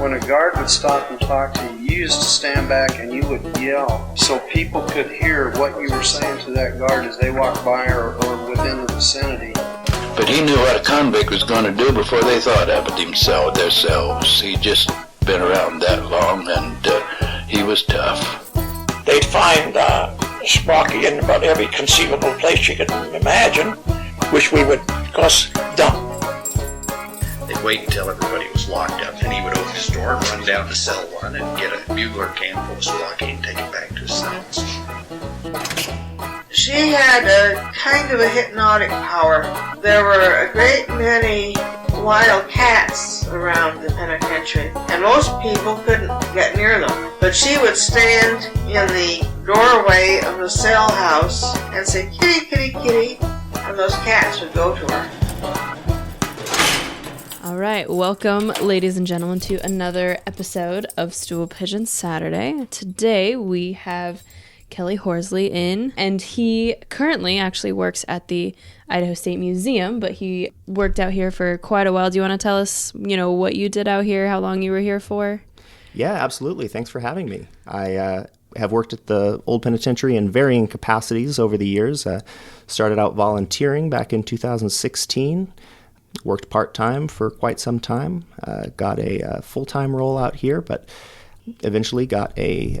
when a guard would stop and talk to you, you used to stand back and you would yell so people could hear what you were saying to that guard as they walked by or within the vicinity. But he knew what a convict was going to do before they thought of it themselves. He'd just been around that long, and he was tough. They'd find Sparky in about every conceivable place you could imagine, which we would, of course, dump. They'd wait until everybody was locked up, and he would open his door and run down to cell 1 and get a bugler can full of Sparky and take it back to his cells. She had a kind of a hypnotic power. There were a great many wild cats around the penitentiary, and most people couldn't get near them. But she would stand in the doorway of the cell house and say, "Kitty, kitty, kitty," and those cats would go to her. All right, welcome, ladies and gentlemen, to another episode of Stool, Pigeon Saturday. Today we have Kelly Horsley in, and he currently actually works at the Idaho State Museum, but he worked out here for quite a while. Do you want to tell us, what you did out here, how long you were here for? Yeah, absolutely. Thanks for having me. I have worked at the old penitentiary in varying capacities over the years. Started out volunteering back in 2016, worked part-time for quite some time, got a full-time role out here, but eventually got a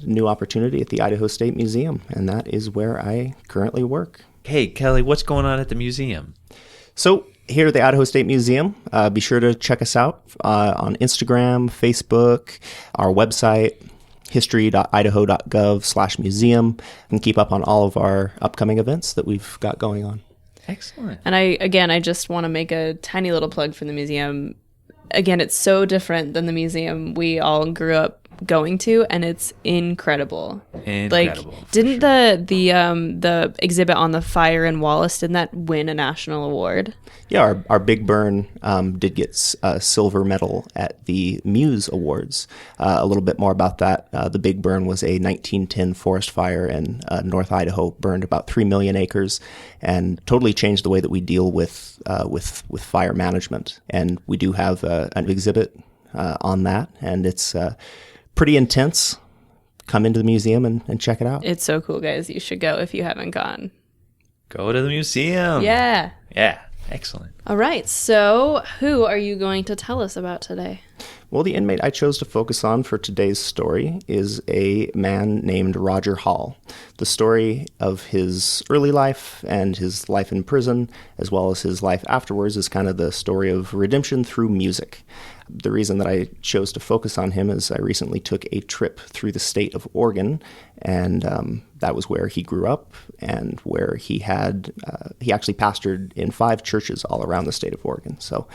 new opportunity at the Idaho State Museum, and that is where I currently work. Hey, Kelly, what's going on at the museum? So here at the Idaho State Museum, be sure to check us out on Instagram, Facebook, our website, history.idaho.gov/museum, and keep up on all of our upcoming events that we've got going on. Excellent. And I just want to make a tiny little plug for the museum. Again, it's so different than the museum we all grew up going to, and it's incredible. Like, didn't the exhibit on the fire in Wallace, didn't that win a national award? Yeah, our Big Burn did get a silver medal at the Muse Awards. A little bit more about that. The Big Burn was a 1910 forest fire in North Idaho, burned about 3 million acres, and totally changed the way that we deal with fire management. And we do have an exhibit on that, and it's pretty intense. Come into the museum and check it out. It's so cool, guys. You should go if you haven't gone. Go to the museum. Yeah. Yeah. Excellent. All right. So who are you going to tell us about today? Well, the inmate I chose to focus on for today's story is a man named Rodger Hall. The story of his early life and his life in prison, as well as his life afterwards, is kind of the story of redemption through music. The reason that I chose to focus on him is I recently took a trip through the state of Oregon, and that was where he grew up and where he actually pastored in 5 churches all around the state of Oregon. So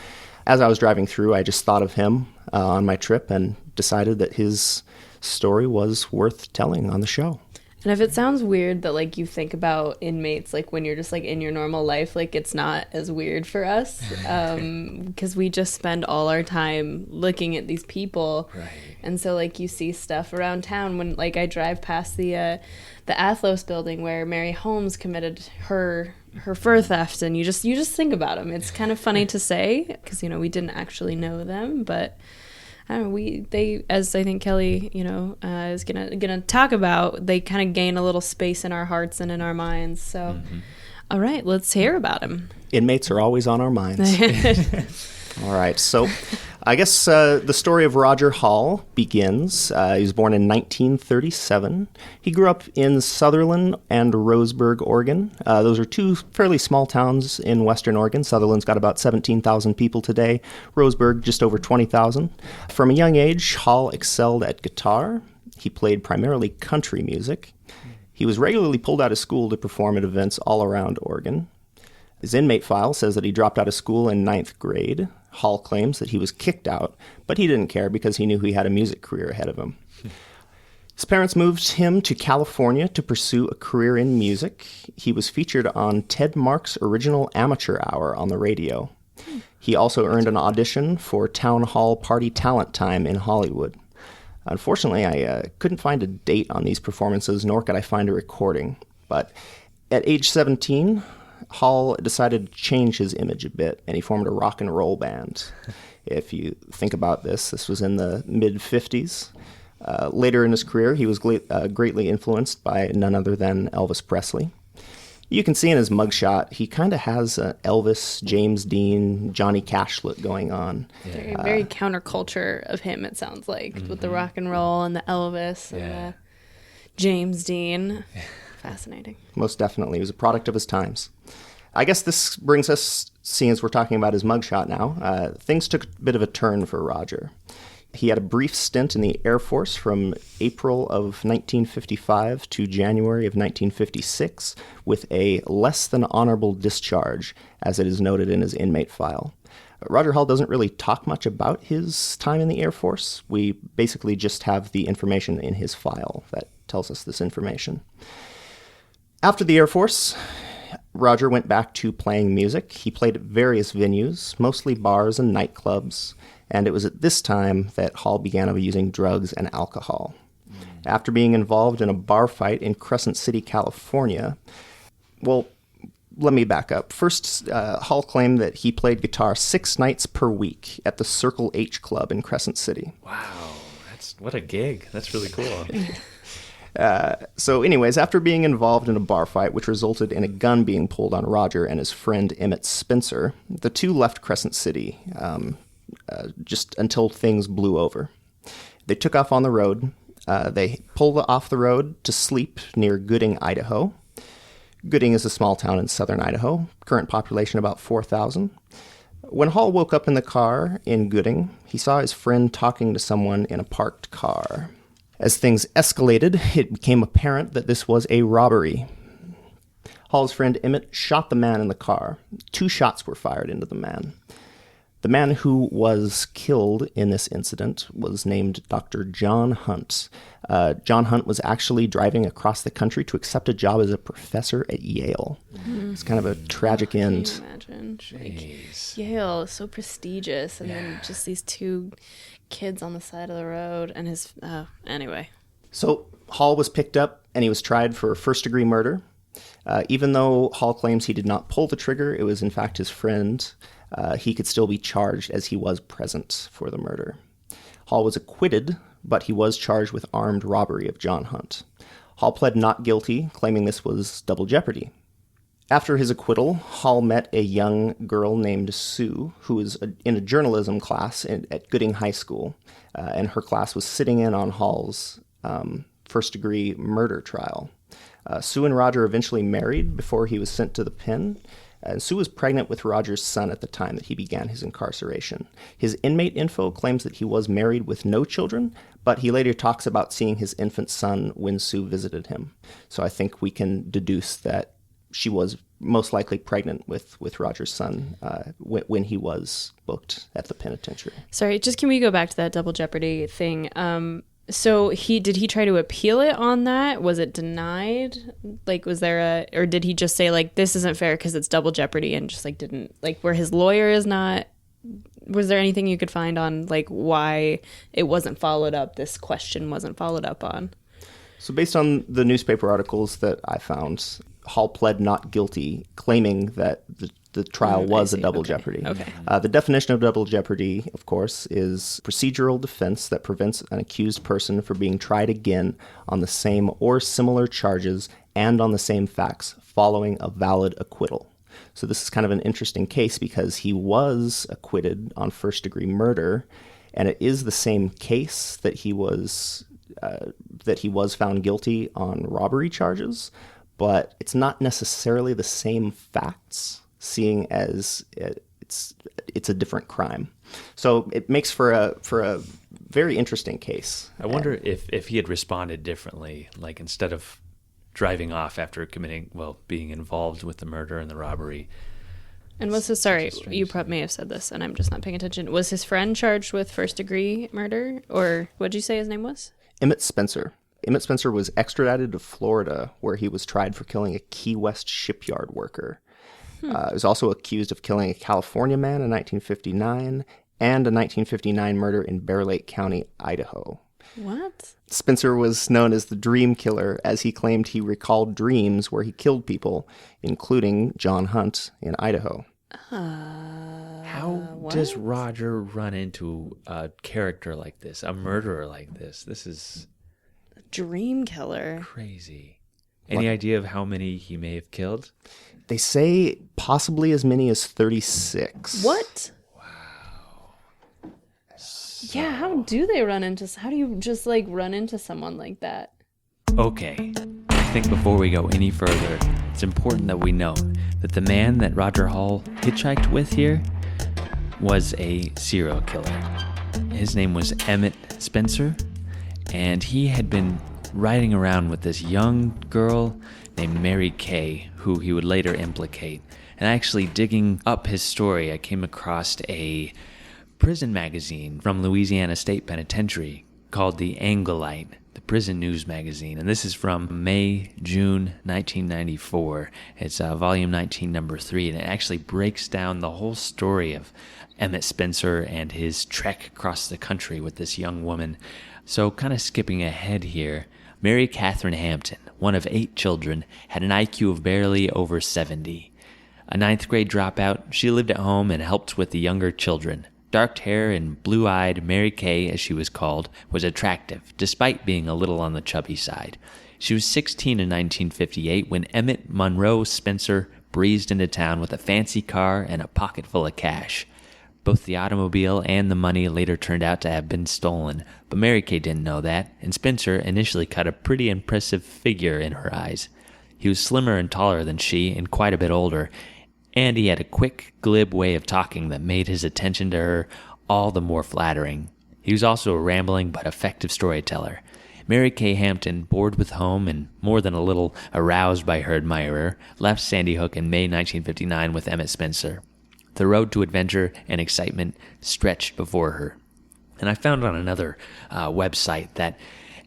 as I was driving through, I just thought of him on my trip and decided that his story was worth telling on the show. And if it sounds weird that, like, you think about inmates, like, when you're just, like, in your normal life, like, it's not as weird for us, because we just spend all our time looking at these people. Right. And so, like, you see stuff around town when, like, I drive past the Athlos building where Mary Holmes committed her fur theft, and you just think about them. It's kind of funny to say, because, we didn't actually know them, but I don't know, they, as I think Kelly, is gonna talk about, they kind of gain a little space in our hearts and in our minds. So, All right, let's hear about him. Inmates are always on our minds. All right, so I guess the story of Rodger Hall begins. He was born in 1937. He grew up in Sutherland and Roseburg, Oregon. Those are 2 fairly small towns in western Oregon. Sutherland's got about 17,000 people today. Roseburg, just over 20,000. From a young age, Hall excelled at guitar. He played primarily country music. He was regularly pulled out of school to perform at events all around Oregon. His inmate file says that he dropped out of school in 9th grade. Hall claims that he was kicked out, but he didn't care because he knew he had a music career ahead of him. His parents moved him to California to pursue a career in music. He was featured on Ted Mark's Original Amateur Hour on the radio. He also earned an audition for Town Hall Party Talent Time in Hollywood. Unfortunately, I couldn't find a date on these performances, nor could I find a recording. But at age 17, Hall decided to change his image a bit, and he formed a rock and roll band. If you think about this was in the mid-50s. Later in his career, he was greatly influenced by none other than Elvis Presley. You can see in his mugshot, he kind of has an Elvis, James Dean, Johnny Cash look going on. Very, very counterculture of him, it sounds like, with the rock and roll and the Elvis and the James Dean. Fascinating. Most definitely. He was a product of his times. I guess this brings us, seeing as we're talking about his mugshot now, things took a bit of a turn for Rodger. He had a brief stint in the Air Force from April of 1955 to January of 1956 with a less than honorable discharge, as it is noted in his inmate file. Rodger Hall doesn't really talk much about his time in the Air Force. We basically just have the information in his file that tells us this information. After the Air Force, Rodger went back to playing music. He played at various venues, mostly bars and nightclubs, and it was at this time that Hall began abusing drugs and alcohol. After being involved in a bar fight in Crescent City, California, well, let me back up. First, Hall claimed that he played guitar 6 nights per week at the Circle H Club in Crescent City. Wow, what a gig. That's really cool. So anyways, after being involved in a bar fight, which resulted in a gun being pulled on Rodger and his friend Emmett Spencer, the two left Crescent City just until things blew over. They took off on the road. They pulled off the road to sleep near Gooding, Idaho. Gooding is a small town in southern Idaho, current population about 4,000. When Hall woke up in the car in Gooding, he saw his friend talking to someone in a parked car. As things escalated, it became apparent that this was a robbery. Hall's friend Emmett shot the man in the car. 2 shots were fired into the man. The man who was killed in this incident was named Dr. John Hunt. John Hunt was actually driving across the country to accept a job as a professor at Yale. It's kind of a tragic end. Can you imagine? Like, Yale is so prestigious, and then just these 2 kids on the side of the road, and his anyway. So Hall was picked up and he was tried for first-degree murder. Even though Hall claims he did not pull the trigger, it was in fact his friend. He could still be charged as he was present for the murder. Hall was acquitted, but he was charged with armed robbery of John Hunt. Hall pled not guilty, claiming this was double jeopardy. After his acquittal, Hall met a young girl named Sue, who was in a journalism class at Gooding High School, and her class was sitting in on Hall's first-degree murder trial. Sue and Rodger eventually married before he was sent to the pen, and Sue was pregnant with Rodger's son at the time that he began his incarceration. His inmate info claims that he was married with no children, but he later talks about seeing his infant son when Sue visited him. So I think we can deduce that she was most likely pregnant with Rodger's son when he was booked at the penitentiary. Sorry, just can we go back to that double jeopardy thing? So did he try to appeal it on that? Was it denied? Like, was there or did he just say like, this isn't fair because it's double jeopardy, and just like didn't, like, where his lawyer is not, was there anything you could find on like why it wasn't followed up, this question wasn't followed up on? So based on the newspaper articles that I found, Hall pled not guilty, claiming that the trial was a double jeopardy. Okay. The definition of double jeopardy, of course, is procedural defense that prevents an accused person from being tried again on the same or similar charges and on the same facts following a valid acquittal. So this is kind of an interesting case because he was acquitted on first-degree murder, and it is the same case that he was found guilty on robbery charges, but it's not necessarily the same facts, seeing as it's a different crime. So it makes for a very interesting case. I wonder if he had responded differently, like instead of driving off after being involved with the murder and the robbery. And was his, sorry, you may have said this and I'm just not paying attention. Was his friend charged with first degree murder, or what'd you say his name was? Emmett Spencer. Emmett Spencer was extradited to Florida, where he was tried for killing a Key West shipyard worker. He was also accused of killing a California man in 1959 and a 1959 murder in Bear Lake County, Idaho. What? Spencer was known as the Dream Killer, as he claimed he recalled dreams where he killed people, including John Hunt in Idaho. How does Rodger run into a character like this, a murderer like this? This is Dream killer. crazy. Any idea of how many he may have killed? They say possibly as many as 36. What? Yeah, how do they run into... How do you just, like, run into someone like that? Okay, I think before we go any further, it's important that we know that the man that Rodger Hall hitchhiked with here was a serial killer. His name was Emmett Spencer, and he had been riding around with this young girl named Mary Kay, who he would later implicate. And actually digging up his story, I came across a prison magazine from Louisiana State Penitentiary called The Angleite, the prison news magazine. And this is from June 1994. It's volume 19, number 3, and it actually breaks down the whole story of Emmett Spencer and his trek across the country with this young woman. So kind of skipping ahead here, Mary Catherine Hampton, one of 8 children, had an IQ of barely over 70. A 9th grade dropout, she lived at home and helped with the younger children. Dark hair and blue-eyed Mary Kay, as she was called, was attractive, despite being a little on the chubby side. She was 16 in 1958 when Emmett Monroe Spencer breezed into town with a fancy car and a pocket full of cash. Both the automobile and the money later turned out to have been stolen, but Mary Kay didn't know that, and Spencer initially cut a pretty impressive figure in her eyes. He was slimmer and taller than she, and quite a bit older, and he had a quick, glib way of talking that made his attention to her all the more flattering. He was also a rambling but effective storyteller. Mary Kay Hampton, bored with home and more than a little aroused by her admirer, left Sandy Hook in May 1959 with Emmett Spencer. The road to adventure and excitement stretched before her. And I found on another website that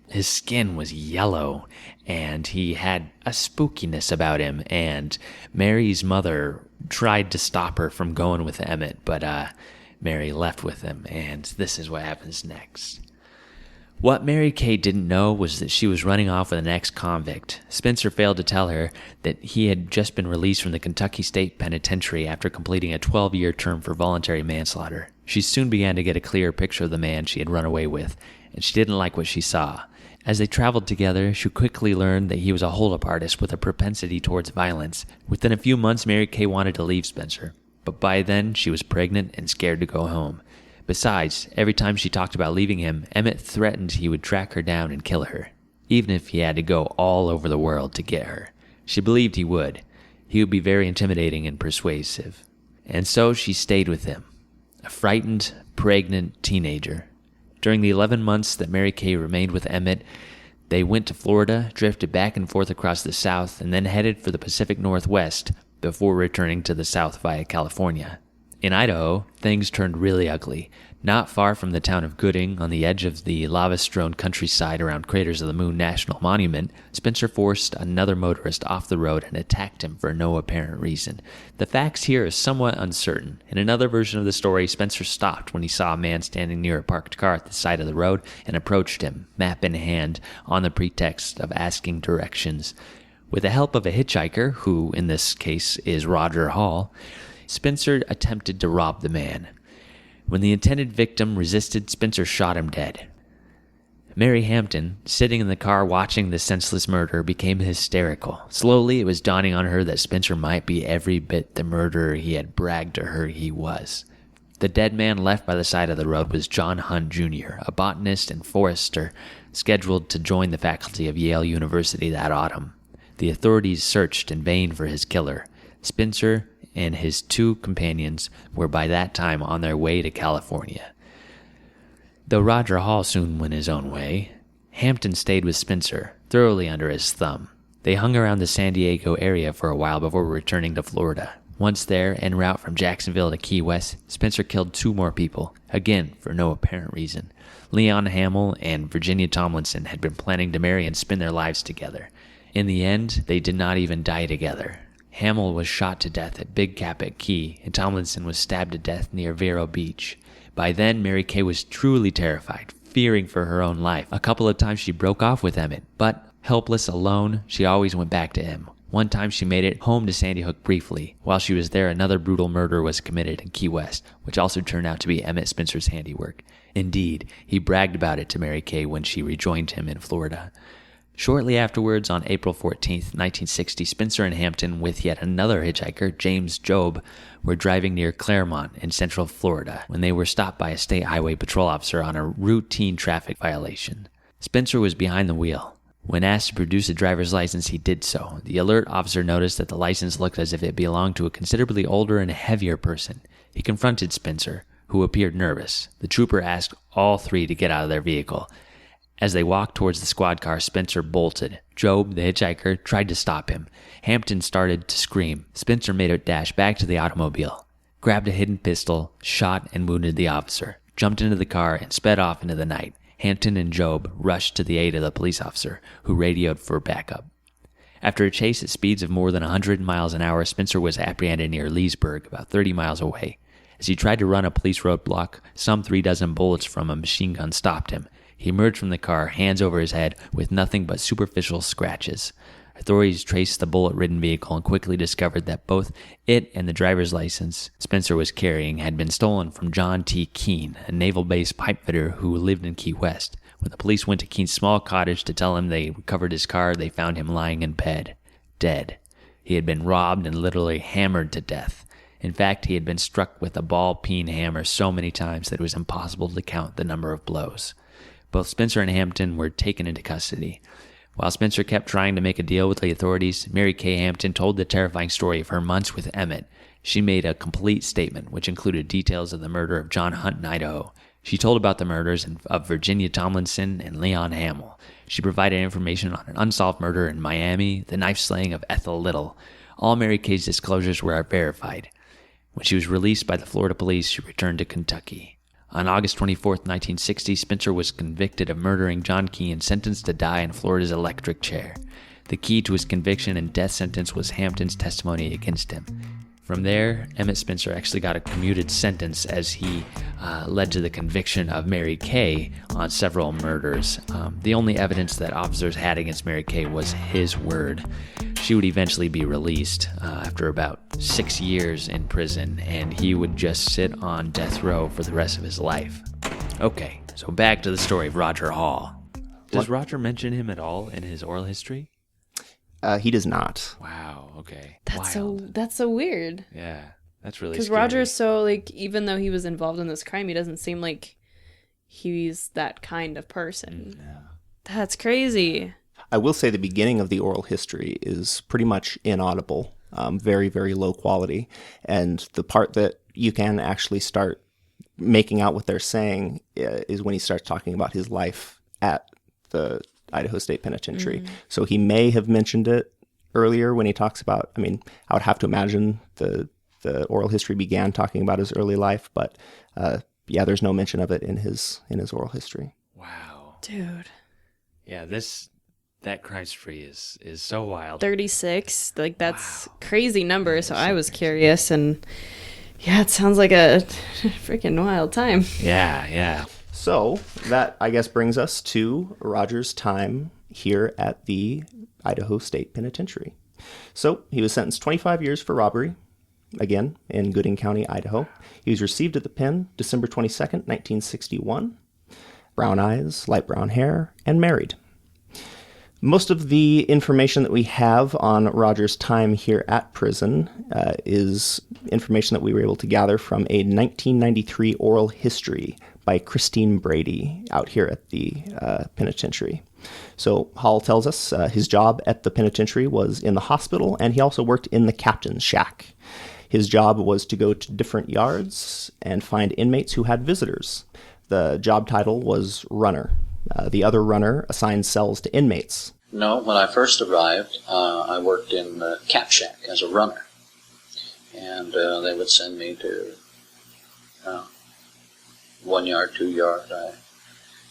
his skin was yellow and he had a spookiness about him, and Mary's mother tried to stop her from going with Emmett, but Mary left with him, and this is what happens next. What Mary Kay didn't know was that she was running off with an ex-convict. Spencer failed to tell her that he had just been released from the Kentucky State Penitentiary after completing a 12-year term for voluntary manslaughter. She soon began to get a clearer picture of the man she had run away with, and she didn't like what she saw. As they traveled together, she quickly learned that he was a hold-up artist with a propensity towards violence. Within a few months, Mary Kay wanted to leave Spencer, but by then she was pregnant and scared to go home. Besides, every time she talked about leaving him, Emmett threatened he would track her down and kill her, even if he had to go all over the world to get her. She believed he would. He would be very intimidating and persuasive. And so she stayed with him, a frightened, pregnant teenager. During the 11 months that Mary Kay remained with Emmett, they went to Florida, drifted back and forth across the South, and then headed for the Pacific Northwest before returning to the South via California. In Idaho, things turned really ugly. Not far from the town of Gooding, on the edge of the lava-strewn countryside around Craters of the Moon National Monument, Spencer forced another motorist off the road and attacked him for no apparent reason. The facts here are somewhat uncertain. In another version of the story, Spencer stopped when he saw a man standing near a parked car at the side of the road and approached him, map in hand, on the pretext of asking directions. With the help of a hitchhiker, who in this case is Rodger Hall, Spencer attempted to rob the man. When the intended victim resisted, Spencer shot him dead. Mary Hampton, sitting in the car watching the senseless murder, became hysterical. Slowly, it was dawning on her that Spencer might be every bit the murderer he had bragged to her he was. The dead man left by the side of the road was John Hunt, Jr., a botanist and forester scheduled to join the faculty of Yale University that autumn. The authorities searched in vain for his killer. Spencer and his 2 companions were by that time on their way to California. Though Rodger Hall soon went his own way, Hampton stayed with Spencer, thoroughly under his thumb. They hung around the San Diego area for a while before returning to Florida. Once there, en route from Jacksonville to Key West, Spencer killed 2 more people, again for no apparent reason. Leon Hamill and Virginia Tomlinson had been planning to marry and spend their lives together. In the end, they did not even die together. Hamill was shot to death at Big Cap at Key, and Tomlinson was stabbed to death near Vero Beach. By then, Mary Kay was truly terrified, fearing for her own life. A couple of times she broke off with Emmett, but helpless, alone, she always went back to him. One time she made it home to Sandy Hook briefly. While she was there, another brutal murder was committed in Key West, which also turned out to be Emmett Spencer's handiwork. Indeed, he bragged about it to Mary Kay when she rejoined him in Florida. Shortly afterwards, on April 14th, 1960, Spencer and Hampton, with yet another hitchhiker, James Job, were driving near Claremont in central Florida when they were stopped by a state highway patrol officer on a routine traffic violation. Spencer was behind the wheel. When asked to produce a driver's license, he did so. The alert officer noticed that the license looked as if it belonged to a considerably older and heavier person. He confronted Spencer, who appeared nervous. The trooper asked all three to get out of their vehicle. As they walked towards the squad car, Spencer bolted. Job, the hitchhiker, tried to stop him. Hampton started to scream. Spencer made a dash back to the automobile, grabbed a hidden pistol, shot and wounded the officer, jumped into the car, and sped off into the night. Hampton and Job rushed to the aid of the police officer, who radioed for backup. After a chase at speeds of more than 100 miles an hour, Spencer was apprehended near Leesburg, about 30 miles away. As he tried to run a police roadblock, some 36 bullets from a machine gun stopped him. He emerged from the car, hands over his head, with nothing but superficial scratches. Authorities traced the bullet-ridden vehicle and quickly discovered that both it and the driver's license Spencer was carrying had been stolen from John T. Keene, a naval-based pipefitter who lived in Key West. When the police went to Keene's small cottage to tell him they recovered his car, they found him lying in bed, dead. He had been robbed and literally hammered to death. In fact, he had been struck with a ball-peen hammer so many times that it was impossible to count the number of blows. Both Spencer and Hampton were taken into custody. While Spencer kept trying to make a deal with the authorities, Mary Kay Hampton told the terrifying story of her months with Emmett. She made a complete statement, which included details of the murder of John Hunt in Idaho. She told about the murders of Virginia Tomlinson and Leon Hamill. She provided information on an unsolved murder in Miami, the knife slaying of Ethel Little. All Mary Kay's disclosures were verified. When she was released by the Florida police, she returned to Kentucky. On August 24, 1960, Spencer was convicted of murdering John Key and sentenced to die in Florida's electric chair. The key to his conviction and death sentence was Hampton's testimony against him. From there, Emmett Spencer actually got a commuted sentence as he led to the conviction of Mary Kay on several murders. The only evidence that officers had against Mary Kay was his word. She would eventually be released after about 6 years in prison, and he would just sit on death row for the rest of his life. Okay, so back to the story of Rodger Hall. Does Rodger mention him at all in his oral history? He does not. Wow, okay. That's so weird. Yeah, that's really Because scary. Rodger's so, like, even though he was involved in this crime, he doesn't seem like he's that kind of person. No. That's crazy. I will say the beginning of the oral history is pretty much inaudible, very, very low quality. And the part that you can actually start making out what they're saying is when he starts talking about his life at the Idaho State Penitentiary. So he may have mentioned it earlier when he talks about, I mean, I would have to imagine the oral history began talking about his early life, but yeah, there's no mention of it in his oral history. Wow. Dude. Yeah, that crime spree is so wild. 36, like, that's crazy number, so I was curious, and yeah, it sounds like a freaking wild time. Yeah. So that, I guess, brings us to Rodger's time here at the Idaho State Penitentiary. So he was sentenced 25 years for robbery, again, in Gooding County, Idaho. He was received at the pen December 22nd, 1961. Brown eyes, light brown hair, and married. Most of the information that we have on Rodger's time here at prison is information that we were able to gather from a 1993 oral history by Christine Brady out here at the penitentiary. So Hall tells us his job at the penitentiary was in the hospital, and he also worked in the captain's shack. His job was to go to different yards and find inmates who had visitors. The job title was runner. The other runner assigned cells to inmates. No, when I first arrived, I worked in the cap shack as a runner. And they would send me to 1 yard, 2 yard. I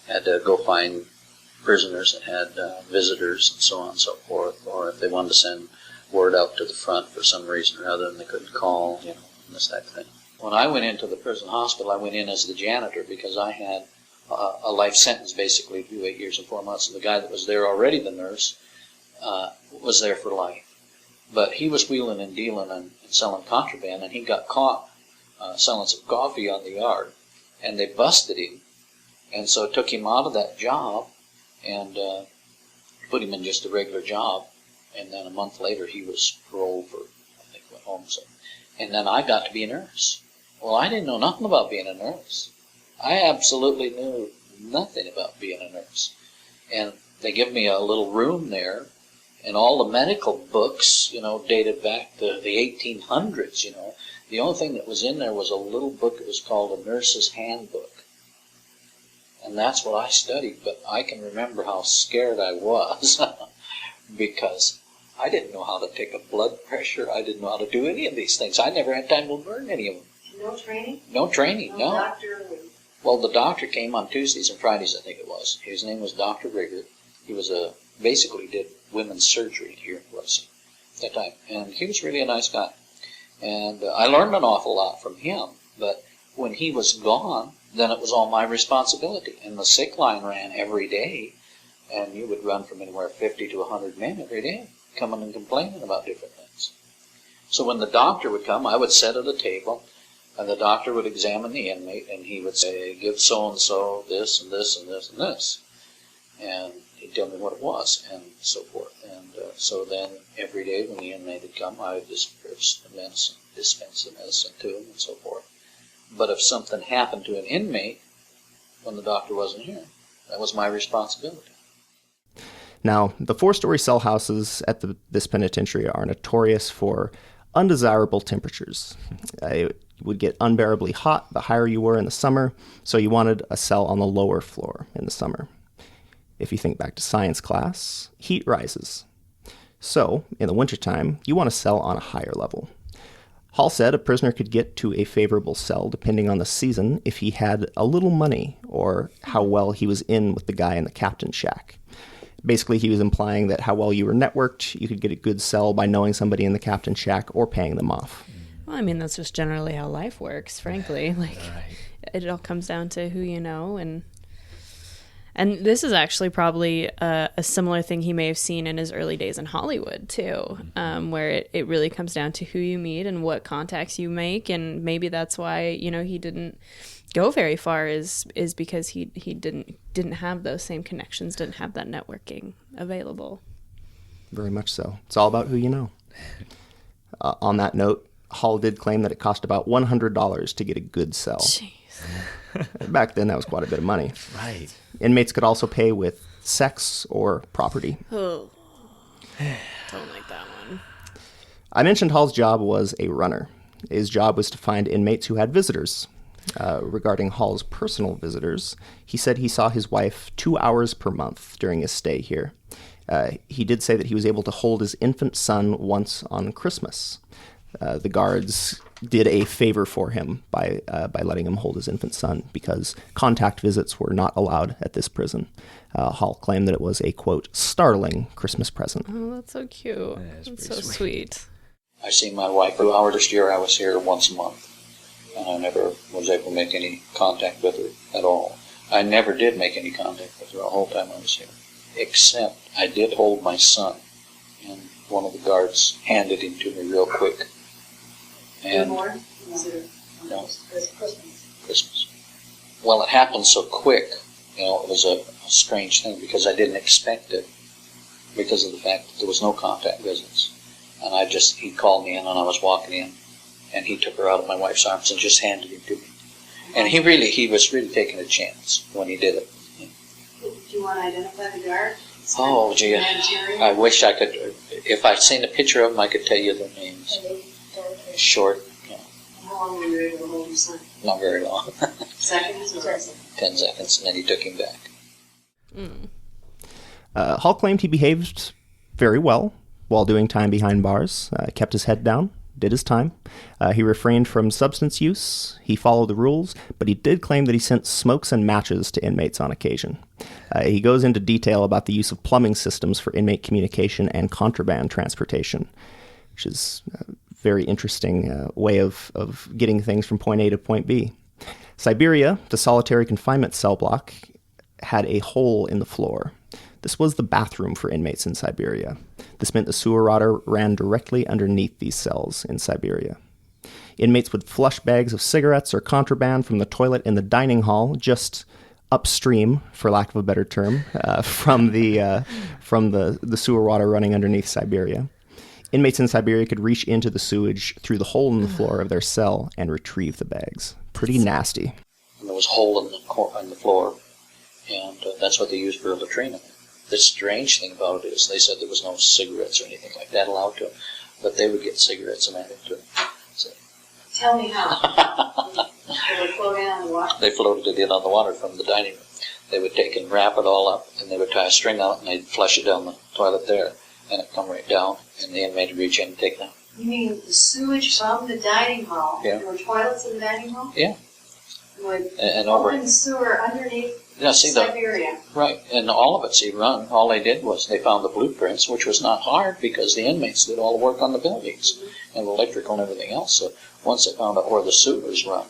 had to go find prisoners that had visitors and so on and so forth. Or if they wanted to send word out to the front for some reason or other and they couldn't call, this type of thing. When I went into the prison hospital, I went in as the janitor because I had a life sentence, basically, to do 8 years and 4 months. And the guy that was there already, the nurse, was there for life. But he was wheeling and dealing and selling contraband, and he got caught selling some coffee on the yard, and they busted him, and so took him out of that job and put him in just a regular job. And then a month later, he was paroled for, I think, went home. So, and then I got to be a nurse. Well, I didn't know nothing about being a nurse. I absolutely knew nothing about being a nurse. And they give me a little room there, and all the medical books, dated back to the 1800s, The only thing that was in there was a little book that was called A Nurse's Handbook. And that's what I studied, but I can remember how scared I was because I didn't know how to take a blood pressure. I didn't know how to do any of these things. I never had time to learn any of them. No training? No training, no. Doctor? Well, the doctor came on Tuesdays and Fridays, I think it was. His name was Dr. Rigger. He was basically did women's surgery here in Russia at that time. And he was really a nice guy. And I learned an awful lot from him. But when he was gone, then it was all my responsibility. And the sick line ran every day. And you would run from anywhere 50 to 100 men every day, coming and complaining about different things. So when the doctor would come, I would sit at a table, and the doctor would examine the inmate, and he would say, give so-and-so this and this and this and this. And he'd tell me what it was, and so forth. And so then every day when the inmate would come, I would dispense the medicine to him, and so forth. But if something happened to an inmate when the doctor wasn't here, that was my responsibility. Now, the 4-story cell houses at this penitentiary are notorious for undesirable temperatures. It would get unbearably hot the higher you were in the summer, so you wanted a cell on the lower floor in the summer. If you think back to science class, heat rises. So, in the wintertime, you want a cell on a higher level. Hall said a prisoner could get to a favorable cell depending on the season if he had a little money or how well he was in with the guy in the captain's shack. Basically, he was implying that how well you were networked, you could get a good cell by knowing somebody in the captain's shack or paying them off. Well, I mean, that's just generally how life works, frankly. It all comes down to who you know, and this is actually probably a similar thing he may have seen in his early days in Hollywood, too, where it really comes down to who you meet and what contacts you make, and maybe that's why, he didn't go very far is because he didn't have those same connections, didn't have that networking available. Very much so. It's all about who you know. On that note, Hall did claim that it cost about $100 to get a good cell. Jeez. Back then, that was quite a bit of money. Right. Inmates could also pay with sex or property. Oh, don't like that one. I mentioned Hall's job was a runner. His job was to find inmates who had visitors. Regarding Hall's personal visitors, he said he saw his wife 2 hours per month during his stay here. He did say that he was able to hold his infant son once on Christmas. The guards did a favor for him by letting him hold his infant son because contact visits were not allowed at this prison. Hall claimed that it was a, quote, startling Christmas present. Oh, that's so cute. That's so sweet. I seen my wife 2 hours. This year I was here once a month, and I never was able to make any contact with her at all. I never did make any contact with her the whole time I was here, except I did hold my son, and one of the guards handed him to me real quick. And no, Christmas. Well, it happened so quick, it was a strange thing because I didn't expect it because of the fact that there was no contact visits. And he called me in and I was walking in, and he took her out of my wife's arms and just handed him to me. And he was really taking a chance when he did it. Do you want to identify the guard? Oh, gee, I wish I could. If I'd seen a picture of them, I could tell you their names. Short. How long were you able to hold your son? Not very long. Seconds or 10 seconds, and then he took him back. Hall claimed he behaved very well while doing time behind bars, kept his head down, did his time. He refrained from substance use. He followed the rules, but he did claim that he sent smokes and matches to inmates on occasion. He goes into detail about the use of plumbing systems for inmate communication and contraband transportation, which is a very interesting way of getting things from point A to point B. Siberia, the solitary confinement cell block, had a hole in the floor. This was the bathroom for inmates in Siberia. This meant the sewer water ran directly underneath these cells in Siberia. Inmates would flush bags of cigarettes or contraband from the toilet in the dining hall, just upstream, for lack of a better term, from the sewer water running underneath Siberia. Inmates in Siberia could reach into the sewage through the hole in the floor of their cell and retrieve the bags. Pretty nasty. And there was a hole in the floor, and that's what they used for a latrine. The strange thing about it is they said there was no cigarettes or anything like that allowed to them, but they would get cigarettes and add it to them. So. Tell me how. They would float in on the water? They floated it in on the water from the dining room. They would take and wrap it all up, and they would tie a string out, and they'd flush it down the toilet there, and it'd come right down, and the inmate would reach in and take it out. You mean the sewage from the dining hall? Yeah. There were toilets in the dining hall? Yeah. Would and over open sewer underneath Siberia. Right, and all of it, run. All they did was they found the blueprints, which was not hard because the inmates did all the work on the buildings and electrical and everything else. So once they found out where the sewers run,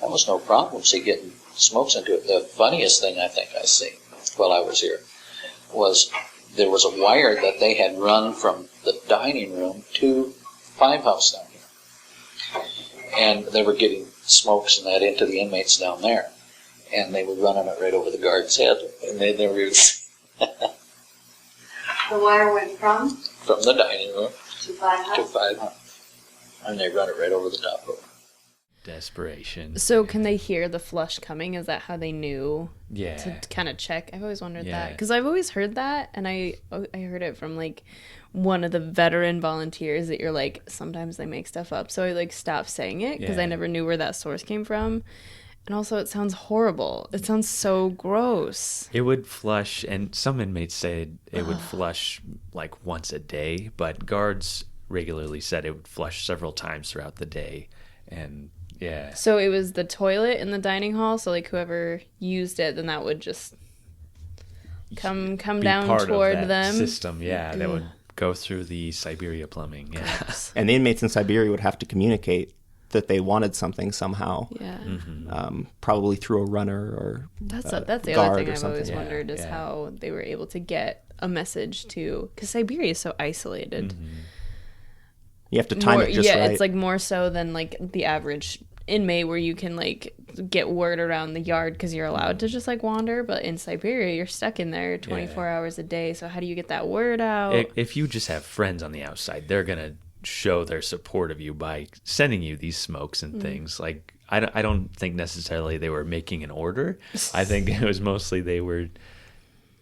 that was no problem. Getting smokes into it. The funniest thing I think I seen while I was here was there was a wire that they had run from the dining room to Five House down here. And they were getting smokes and that into the inmates down there. And they were running it right over the guard's head. And they were... The wire went from the dining room to Five House? To Five House. And they run it right over the top of it. Desperation. So can they hear the flush coming? Is that how they knew Yeah. to kind of check? I've always wondered Yeah. that. Because I've always heard that, and I heard it from, like, one of the veteran volunteers that you're like, sometimes they make stuff up. So I, like, stopped saying it because I never knew where that source came from. And also, it sounds horrible. It sounds so gross. It would flush, and some inmates said it would flush like once a day, but guards regularly said it would flush several times throughout the day. And yeah. So it was the toilet in the dining hall. So, like, whoever used it, then that would just come down part toward of that them. system, that would go through the Siberia plumbing. Yeah. And the inmates in Siberia would have to communicate that they wanted something somehow. Yeah. Probably through a runner or That's the other thing I've always wondered is how they were able to get a message to, because Siberia is so isolated. You have to time it just right. Yeah, it's like more so than like the average inmate where you can like get word around the yard because you're allowed to just like wander. But in Siberia, you're stuck in there 24 hours a day. So how do you get that word out? If you just have friends on the outside, they're going to show their support of you by sending you these smokes and things. Like I don't think necessarily they were making an order. I think it was mostly they were,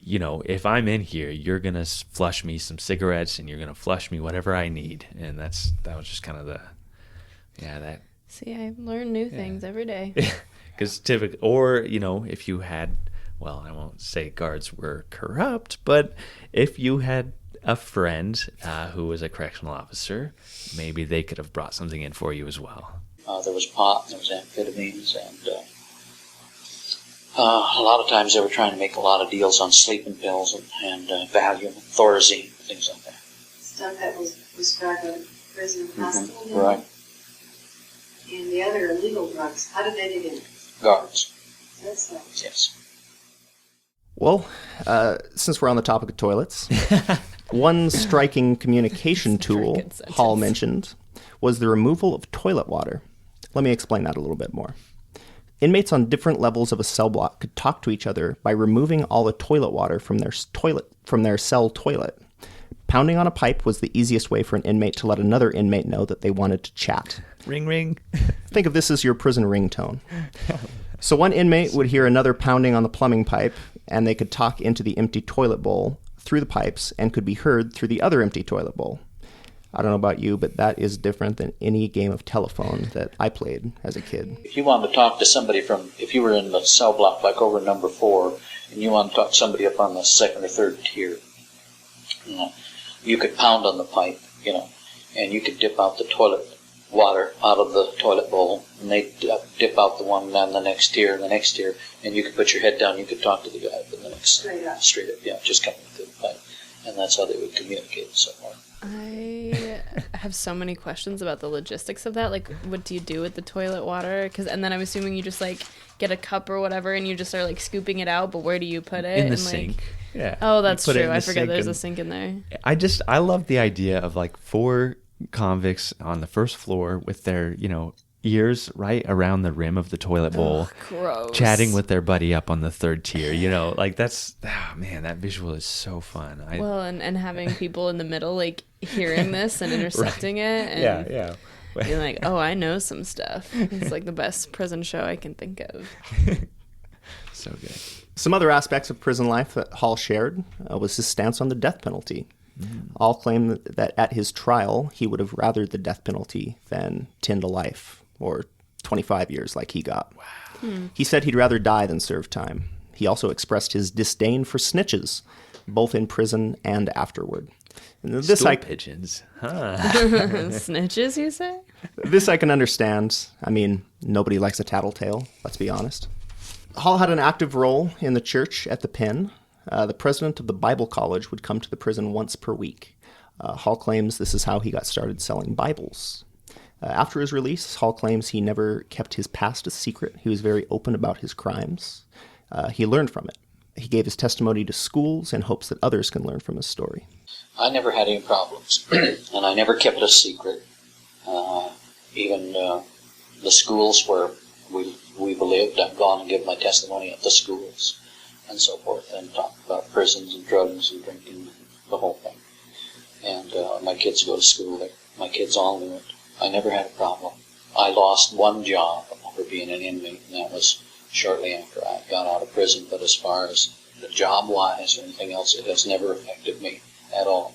you know, if I'm in here, you're gonna flush me some cigarettes and you're gonna flush me whatever I need. And that was just kind of that. See, I learn new things every day. Because typically, or you know, if you had, well, I won't say guards were corrupt, but if you had a friend who was a correctional officer, maybe they could have brought something in for you as well. There was pot, and there was amphetamines, and a lot of times they were trying to make a lot of deals on sleeping pills and Valium, Thorazine, things like that. Stuff that was prescribed at a prison hospital. Right. And the other illegal drugs, how did they get in? Guards. That's right. Yes. Well, since we're on the topic of toilets, one striking communication tool Hall mentioned was the removal of toilet water. Let me explain that a little bit more. Inmates on different levels of a cell block could talk to each other by removing all the toilet water from their cell toilet. Pounding on a pipe was the easiest way for an inmate to let another inmate know that they wanted to chat. Ring, ring. Think of this as your prison ringtone. So one inmate would hear another pounding on the plumbing pipe, and they could talk into the empty toilet bowl through the pipes and could be heard through the other empty toilet bowl. I don't know about you, but that is different than any game of telephone that I played as a kid. If you wanted to talk to somebody if you were in the cell block like over number 4, and you wanted to talk to somebody up on the 2nd or 3rd tier, you could pound on the pipe, and you could dip out the toilet water out of the toilet bowl, and they dip out the one down the next tier and the next tier, and you could put your head down, you could talk to the guy up in the next straight up, just coming through the pipe, and that's how they would communicate so far. I I have so many questions about the logistics of that. Like, what do you do with the toilet water? And then I'm assuming you just like get a cup or whatever, and you just are like scooping it out. But where do you put it? In the and, sink. Like, yeah. Oh, that's You put it in true. the I forget sink there's and a sink in there. I love the idea of like 4 convicts on the first floor with their, ears right around the rim of the toilet bowl, Gross. chatting with their buddy up on the 3rd tier. Like that's, man, that visual is so fun. Well, and having people in the middle like hearing this and intercepting it. And yeah. You're like, oh, I know some stuff. It's like the best prison show I can think of. So good. Some other aspects of prison life that Hall shared was his stance on the death penalty. Hall claimed that at his trial, he would have rathered the death penalty than 10 to life, or 25 years like he got. Wow. He said he'd rather die than serve time. He also expressed his disdain for snitches, both in prison and afterward. And this Stool pigeons. Huh. Snitches, you say? This I can understand. I mean, nobody likes a tattletale, let's be honest. Hall had an active role in the church at the pen. The president of the Bible college would come to the prison once per week. Hall claims this is how he got started selling Bibles. After his release, Hall claims he never kept his past a secret. He was very open about his crimes. He learned from it. He gave his testimony to schools in hopes that others can learn from his story. I never had any problems, and I never kept it a secret. Even the schools where we've lived, I've gone and given my testimony at the schools and so forth, and talked about prisons and drugs and drinking, the whole thing. And my kids go to school. My kids all knew it. I never had a problem. I lost one job for being an inmate, and that was shortly after I got out of prison. But as far as the job-wise or anything else, it has never affected me at all.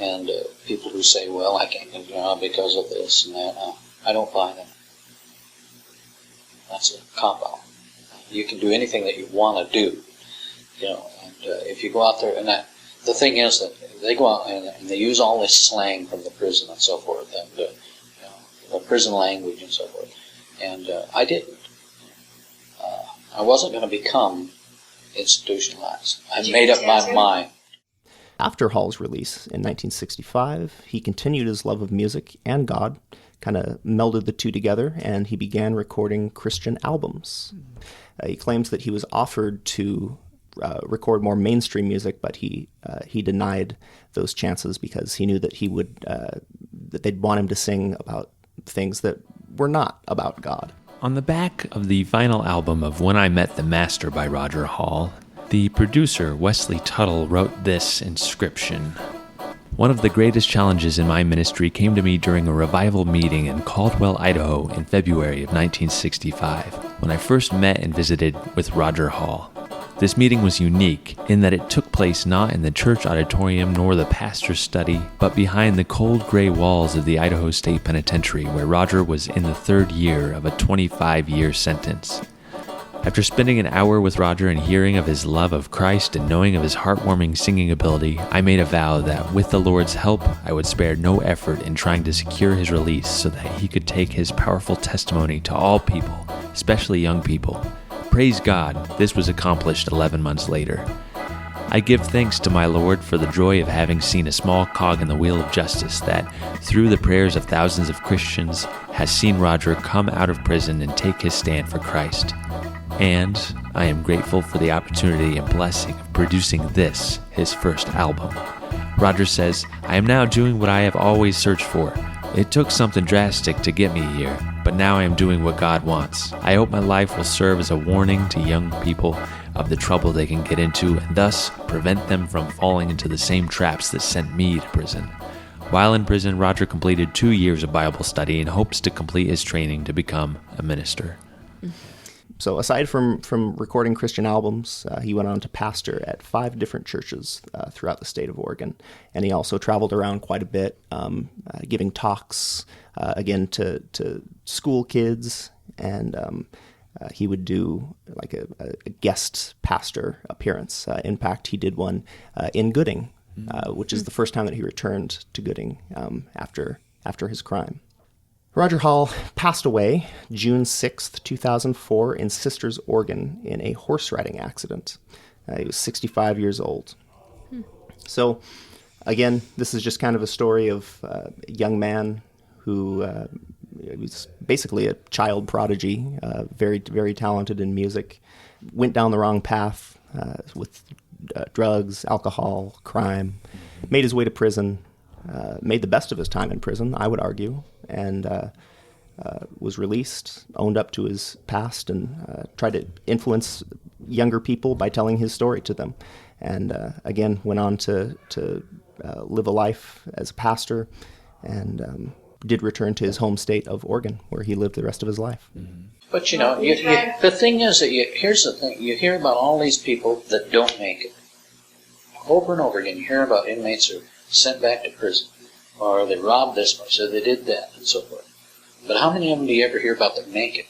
And people who say, well, I can't get a job because of this and that, I don't buy that. That's a cop-out. You can do anything that you want to do, and if you go out there, and the thing is that they go out and they use all this slang from the prison and so forth, and the prison language and so forth. And I didn't. I wasn't going to become institutionalized. I made up my mind. After Hall's release in 1965, he continued his love of music and God, kind of melded the two together, and he began recording Christian albums. He claims that he was offered to record more mainstream music, but he denied those chances because he knew that that they'd want him to sing about things that were not about God. On the back of the final album of When I Met the Master by Rodger Hall, the producer Wesley Tuttle wrote this inscription: "One of the greatest challenges in my ministry came to me during a revival meeting in Caldwell, Idaho in February of 1965, when I first met and visited with Rodger Hall. This meeting was unique in that it took place not in the church auditorium nor the pastor's study, but behind the cold gray walls of the Idaho State Penitentiary, where Rodger was in the 3rd year of a 25-year sentence. After spending an hour with Rodger and hearing of his love of Christ and knowing of his heartwarming singing ability, I made a vow that with the Lord's help, I would spare no effort in trying to secure his release so that he could take his powerful testimony to all people, especially young people. Praise God, this was accomplished 11 months later. I give thanks to my Lord for the joy of having seen a small cog in the wheel of justice that, through the prayers of thousands of Christians, has seen Rodger come out of prison and take his stand for Christ. And I am grateful for the opportunity and blessing of producing this, his first album." Rodger says, "I am now doing what I have always searched for. It took something drastic to get me here, but now I am doing what God wants. I hope my life will serve as a warning to young people of the trouble they can get into and thus prevent them from falling into the same traps that sent me to prison." While in prison, Rodger completed 2 years of Bible study and hopes to complete his training to become a minister. So aside from recording Christian albums, he went on to pastor at 5 different churches throughout the state of Oregon. And he also traveled around quite a bit, giving talks, again, to school kids. And he would do like a guest pastor appearance. In fact, he did one in Gooding, which is the first time that he returned to Gooding after his crime. Rodger Hall passed away June 6th, 2004 in Sisters, Oregon in a horse riding accident. He was 65 years old. So Again, this is just kind of a story of a young man who was basically a child prodigy, very, very talented in music, went down the wrong path with drugs, alcohol, crime, made his way to prison, made the best of his time in prison, I would argue, and was released, owned up to his past, and tried to influence younger people by telling his story to them. And again, went on to live a life as a pastor, and did return to his home state of Oregon, where he lived the rest of his life. Mm-hmm. But the thing is that here's the thing: you hear about all these people that don't make it. Over and over again, you hear about inmates who are sent back to prison, or they robbed this place, or they did that, and so forth. But how many of them do you ever hear about that make it?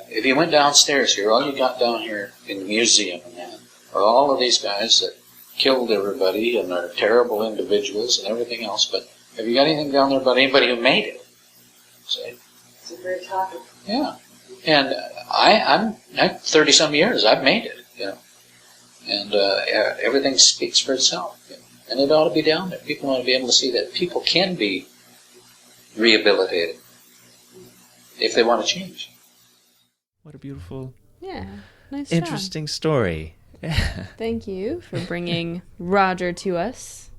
If you went downstairs here, all you got down here in the museum and that are all of these guys that killed everybody and are terrible individuals and everything else. But have you got anything down there about anybody who made it? See? It's a great topic. Yeah. And I'm 30-some years. I've made it, And everything speaks for itself. And it ought to be down there. People ought to be able to see that people can be rehabilitated if they want to change. What a beautiful, nice interesting story. Thank you for bringing Roger to us.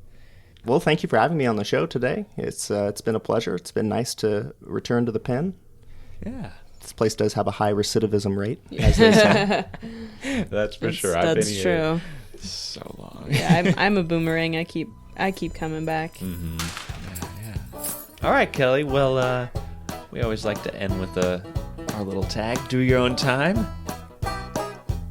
Well, thank you for having me on the show today. It's been a pleasure. It's been nice to return to the pen. Yeah. This place does have a high recidivism rate, as they say. That's for sure. I've been That's true. So long. Yeah, I'm a boomerang. I keep coming back. Mm-hmm. Yeah. All right, Kelly. Well, we always like to end with our little tag. Do your own time.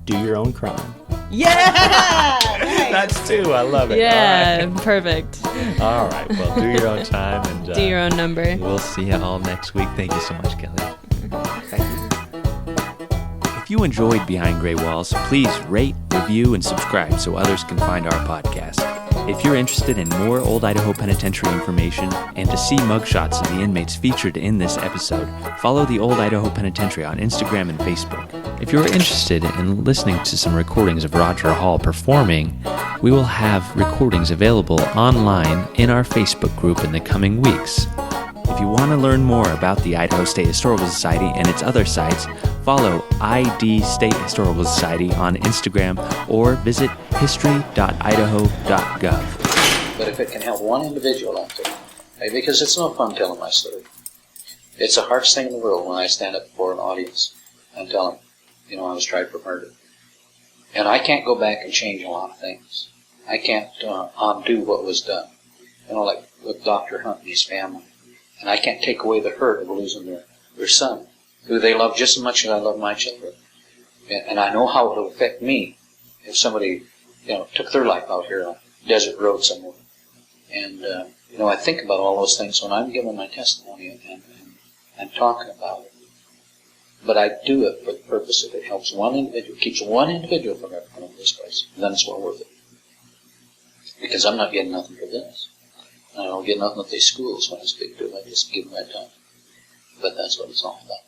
Do your own crime. Yeah! Nice. That's two. I love it. Yeah, all right. Perfect. All right. Well, do your own time and do your own number. We'll see you all next week. Thank you so much, Kelly. Thank you. If you enjoyed Behind Gray Walls, please rate, review, and subscribe so others can find our podcast. If you're interested in more Old Idaho Penitentiary information and to see mugshots of the inmates featured in this episode, follow the Old Idaho Penitentiary on Instagram and Facebook. If you're interested in listening to some recordings of Rodger Hall performing, we will have recordings available online in our Facebook group in the coming weeks. If you want to learn more about the Idaho State Historical Society and its other sites, follow ID State Historical Society on Instagram or visit history.idaho.gov. But if it can help one individual out there, because it's no fun telling my story. It's the hardest thing in the world when I stand up before an audience and tell them, I was tried for murder. And I can't go back and change a lot of things. I can't undo what was done. Like with Dr. Hunt and his family. And I can't take away the hurt of losing their son, who they love just as much as I love my children. And I know how it will affect me if somebody, took their life out here on a desert road somewhere. And, I think about all those things when I'm giving my testimony and talking about it. But I do it for the purpose if it helps one individual, keeps one individual from ever coming to this place, then it's well worth it. Because I'm not getting nothing for this. I don't get nothing at these schools when I speak to them. I just give them my time. But that's what it's all about.